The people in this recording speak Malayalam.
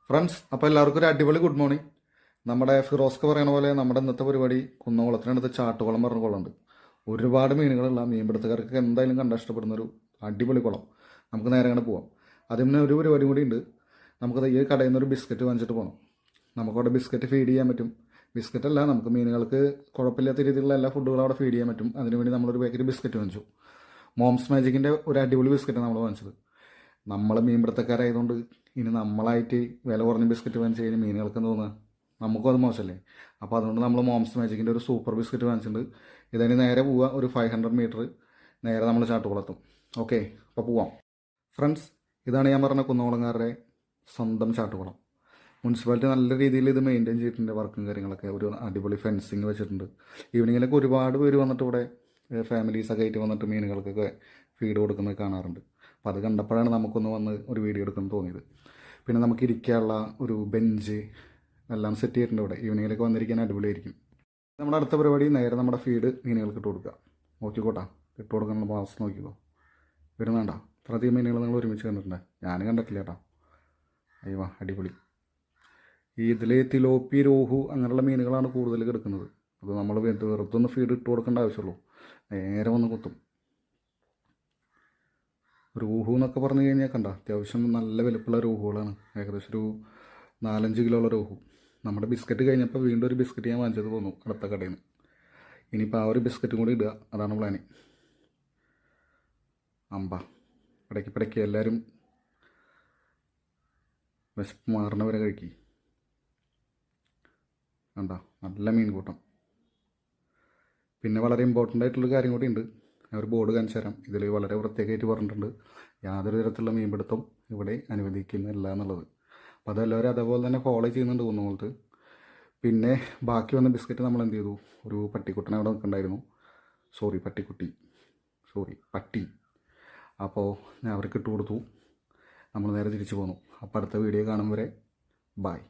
ഫ്രണ്ട്സ്, അപ്പോൾ എല്ലാവർക്കും ഒരു അടിപൊളി ഗുഡ് മോർണിംഗ്. നമ്മുടെ ഫിറോസ്ക്ക് പറയണ പോലെ നമ്മുടെ ഇന്നത്തെ പരിപാടി കുന്നംകുളത്തിനടുത്ത് ചാട്ടുകുളം പറഞ്ഞ കുളമുണ്ട്. ഒരുപാട് മീനുകളുള്ള മീൻപിടുത്തക്കാർക്ക് എന്തായാലും കണ്ടാൽ ഇഷ്ടപ്പെടുന്ന ഒരു അടിപൊളി കുളം. നമുക്ക് നേരെ അങ്ങനെ പോവാം. അതിന് ഒരു പരിപാടി കൂടി ഉണ്ട്. നമുക്ക് ഈ കടയിൽ നിന്ന് ഒരു ബിസ്ക്കറ്റ് വാങ്ങിച്ചിട്ട് പോകണം. നമുക്കവിടെ ബിസ്ക്കറ്റ് ഫീഡ് ചെയ്യാൻ പറ്റും. ബിസ്ക്കറ്റ് അല്ല, നമുക്ക് മീനുകൾക്ക് കുഴപ്പമില്ലാത്ത രീതിയിലുള്ള എല്ലാ ഫുഡുകളും അവിടെ ഫീഡ് ചെയ്യാൻ പറ്റും. അതിനുവേണ്ടി നമ്മളൊരു പാക്കറ്റ് ബിസ്ക്കറ്റ് വാങ്ങിച്ചു. മോംസ് മാജിക്കിൻ്റെ ഒരു അടിപൊളി ബിസ്ക്കറ്റാണ് നമ്മൾ വാങ്ങിച്ചത്. നമ്മൾ മീൻപിടുത്തക്കാരായതുകൊണ്ട് ഇനി നമ്മളായിട്ട് വില കുറഞ്ഞ ബിസ്ക്കറ്റ് വാങ്ങിച്ച് കഴിഞ്ഞാൽ മീനുകൾക്ക് തോന്നുക നമുക്കും അത് മോശമല്ലേ. അപ്പോൾ അതുകൊണ്ട് നമ്മൾ മോംസ് മാജിക്കിൻ്റെ ഒരു സൂപ്പർ ബിസ്ക്കറ്റ് വാങ്ങിച്ചിട്ടുണ്ട്. ഇതിന് നേരെ പോവുക, ഒരു 500 മീറ്റർ നേരെ നമ്മൾ ചാട്ടുകുളത്തും. ഓക്കെ, അപ്പോൾ പോവാം. ഫ്രണ്ട്സ്, ഇതാണ് ഞാൻ പറഞ്ഞ കുന്നംകുളംകാരുടെ സ്വന്തം ചാട്ടുകുളം. മുനിസിപ്പാലിറ്റി നല്ല രീതിയിൽ ഇത് മെയിൻറ്റെയിൻ ചെയ്തിട്ടുണ്ട്. വർക്കും കാര്യങ്ങളൊക്കെ ഒരു അടിപൊളി ഫെൻസിങ് വെച്ചിട്ടുണ്ട്. ഈവനിങ്ങിലൊക്കെ ഒരുപാട് പേര് വന്നിട്ട് ഇവിടെ ഫാമിലീസൊക്കെ ആയിട്ട് വന്നിട്ട് മീനുകൾക്കൊക്കെ ഫീഡ് കൊടുക്കുന്നത് കാണാറുണ്ട്. അപ്പോൾ അത് കണ്ടപ്പോഴാണ് നമുക്കൊന്ന് വന്ന് ഒരു വീഡിയോ എടുക്കുന്നത് തോന്നിയത്. പിന്നെ നമുക്ക് ഇരിക്കാനുള്ള ഒരു ബെഞ്ച് എല്ലാം സെറ്റ് ചെയ്തിട്ടുണ്ട് ഇവിടെ. ഈവനിങ്ങിലൊക്കെ വന്നിരിക്കാൻ അടിപൊളിയായിരിക്കും. നമ്മുടെ അടുത്ത പരിപാടി നേരെ നമ്മുടെ ഫീഡ് മീനുകൾക്ക് ഇട്ട് കൊടുക്കുക. നോക്കിക്കോട്ടാ, ഇട്ട് കൊടുക്കാനുള്ള മാസം നോക്കിക്കോ. വരുന്നേണ്ട ഇത്രയധികം മീനുകൾ നിങ്ങൾ ഒരുമിച്ച് കണ്ടിട്ടുണ്ട്. ഞാൻ കണ്ടിട്ടില്ല കേട്ടോ. അയ്യോ, അടിപൊളി. ഈ ഇതിൽ തിലോപ്പി, രോഹു അങ്ങനെയുള്ള മീനുകളാണ് കൂടുതൽ കിടക്കുന്നത്. അത് നമ്മൾ വെറുതൊന്ന് ഫീഡ് ഇട്ട് കൊടുക്കേണ്ട ആവശ്യമുള്ളൂ. നേരെ വന്ന് കുത്തും. രോഹു എന്നൊക്കെ പറഞ്ഞു കഴിഞ്ഞാൽ കണ്ട അത്യാവശ്യം നല്ല വലുപ്പമുള്ള രോഹുകളാണ്. ഏകദേശം ഒരു 4-5 കിലോയുള്ള രോഹു. നമ്മുടെ ബിസ്ക്കറ്റ് കഴിഞ്ഞപ്പോൾ വീണ്ടും ഒരു ബിസ്ക്കറ്റ് ഞാൻ വാങ്ങിച്ചത് പോന്നു അടുത്ത കടയിൽ നിന്ന്. ഇനിയിപ്പോൾ ആ ഒരു ബിസ്ക്കറ്റും കൂടി ഇടുക, അതാണ് പ്ലാന്. ഇടയ്ക്ക് എല്ലാവരും വിശപ്പ് മാറണവരെ കഴിക്കി. കണ്ട നല്ല മീൻ കൂട്ടം. പിന്നെ വളരെ ഇമ്പോർട്ടൻ്റ് ആയിട്ടുള്ളൊരു കാര്യം കൂടി ഉണ്ട്. ഞാൻ ഒരു ബോർഡ് കാണിച്ചു തരാം. ഇതിൽ വളരെ പ്രത്യേകമായിട്ട് പറഞ്ഞിട്ടുണ്ട്, യാതൊരു തരത്തിലുള്ള മീൻപിടുത്തം ഇവിടെ അനുവദിക്കുന്നില്ല എന്നുള്ളത്. അപ്പോൾ അതെല്ലാവരും അതേപോലെ തന്നെ ഫോളോ ചെയ്യുന്നുണ്ട് കുന്നംകുളത്ത്. പിന്നെ ബാക്കി വന്ന ബിസ്ക്കറ്റ് നമ്മൾ എന്ത് ചെയ്തു, ഒരു പട്ടിക്കുട്ടനെ അവിടെ നിൽക്കണ്ടായിരുന്നു. പട്ടി. അപ്പോൾ ഞാൻ അവർക്ക് ഇട്ട് കൊടുത്തു. നമ്മൾ നേരെ തിരിച്ചു പോന്നു. അപ്പോൾ അടുത്ത വീഡിയോ കാണും വരെ ബായ്.